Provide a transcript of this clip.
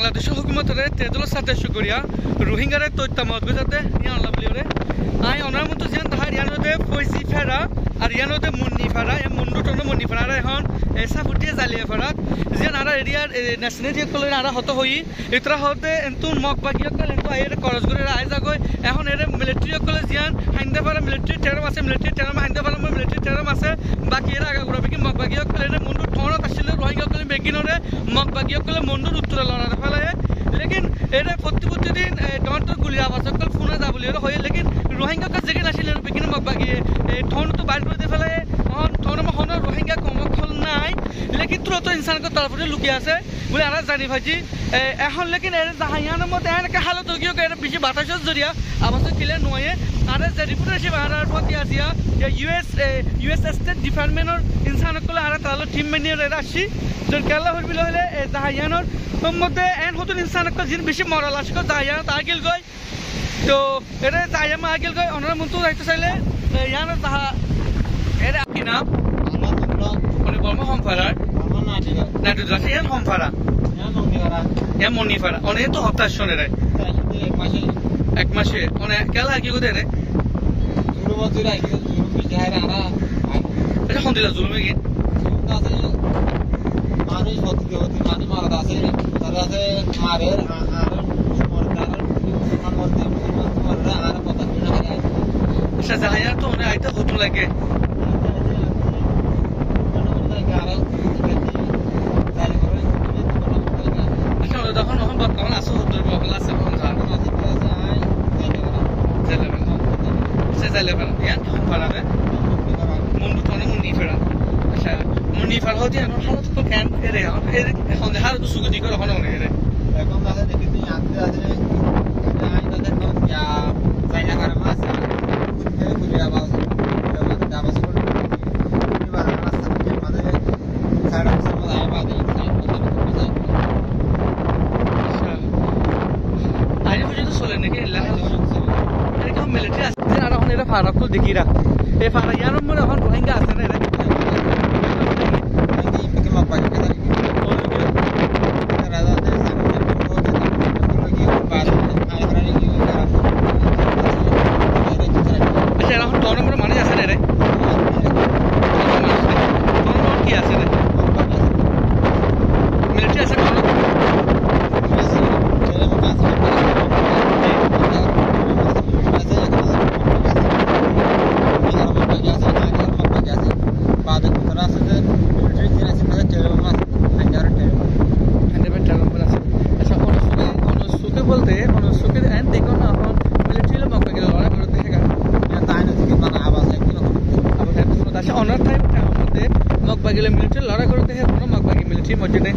বাংলাদেশের হুকুমতরে তেজল সাথে শুকরিয়া রোহিঙ্গারে তৈতামত গজাতে নিয়া লাভলিওরে আই অনার মতো যেন তাহার ইয়ানোতে পয়সি ফেরা আর ইয়ানোতে মুন্নি ফেরা এ মুন্ডুটন মুন্নি ফেরা এখন এসা ফুটিয়ে জ্বালিয়ে ফেরা যেন আরা এরিয়ার ন্যাশনাল যে কলে আরা হত হই ইতরা হতে এন্তু মক বাগিয়া কলে এন্তু আইরে করজ করে আই যাগয় এখন এর মিলিটারি কলে জিয়ান হাইন্দা পারা মিলিটারি টেরম আছে মিলিটারি টেরম হাইন্দা পারা মিলিটারি টেরম আছে বাকি এর আগা গুড়া বিকি মক বাগিয়া কলে এর মুন্ডু ঠনত আসলে রোহিঙ্গা কলে বেগিনরে মক বাগিয়া কলে মুন্ডুর উত্তরে লড়া ফেলায় लेकिन এর প্রতিদিন ডন্টর গুলি আওয়াজ কল ফোনে যা বলি হয় लेकिन রোহিঙ্গা কা জেগে নাছিল বেগিন মক বাগিয়ে ঠন তো বাইর করে ফেলায় অন ঠন মহন রোহিঙ্গা কম খল নাই लेकिन তুরত ইনসানকে তরফে লুকিয়ে আছে বলে আরা জানি ভাজি এখন लेकिन এর জাহায়ানের মধ্যে এর হালত গিয়ে এর বেশি বাতাসের জরিয়া আওয়াজ ক্লিয়ার নয় আর যে রিপোর্ট আছে বাহার পথে আসিয়া যে ইউএস স্টেট ডিপার্টমেন্টর ইনসানকলে আর তাহলে টিম মেনিয়ে রাখছি যে কেলা হইবিল হলে জাহায়ানের মধ্যে এন হতুন ইনসানক জিন বেশি মরাল আসক জাহায়ান আগিল গয় তো এর জাহায়ামা আগিল গয় অনরা মন্তু যাইতে চাইলে ইয়ান তাহা এর কি নাম মানে বর্ম হমফারার না তো যাচ্ছে এর হমফারা ইয়া মনিফারা অনে তো হতাশ শুনে রে এক মাসে অনে কেলা কি গদে রে জুলুম বজুরা কি জুলুম বিজাহারা আরা এটা কোন দিলা জুলুমে কি মানুষ হতে হতে মানুষ মারা আছে তারা আছে মারে আর মরদার মরতে মররা আর কথা না হয় আচ্ছা জাহায়া তো অনে আইতা হতো লাগে তখন ওখান বর্তমান আসো হতো বকলা আছে ya para ver mundo tone mundi fera acha mundi fera hodi an halat ko camp ere এখন হার তো সুগতি করে হলো না রে এখন দাদা দেখি তুই আনতে আছে আই দাদা তো ইয়া জায়গা করে মাছ কুতে কুতে আবাস আবাস করে এবার রাস্তা থেকে মাঝে সাইড অফ সময় আয় বাদে সাইড আচ্ছা আই পর্যন্ত চলে নাকি এরকম মিলিটারি আছে আর এখন এরা ফারাকুল দেখিরা এই ফারা ইয়ার মধ্যে এখন রোহিঙ্গা আছে না এরা কি মাপ পাই কেন আচ্ছা এখন তো নম্বর মানে আছে না রে কি আছে রে মিলিটারি আছে কোন বলতে সুখের এন্ড দেখো না এখন মিলিটারি লোক মক্কা গেল লড়াই করতে হেগা তাই না থেকে মানে আওয়াজ হয় কি আবার এত শুনতে আসে অনার টাইম মধ্যে মক্কা গেলে মিলিটারি লড়াই করতে হে কোনো মক্কা গেলে মিলিটারি মধ্যে নেই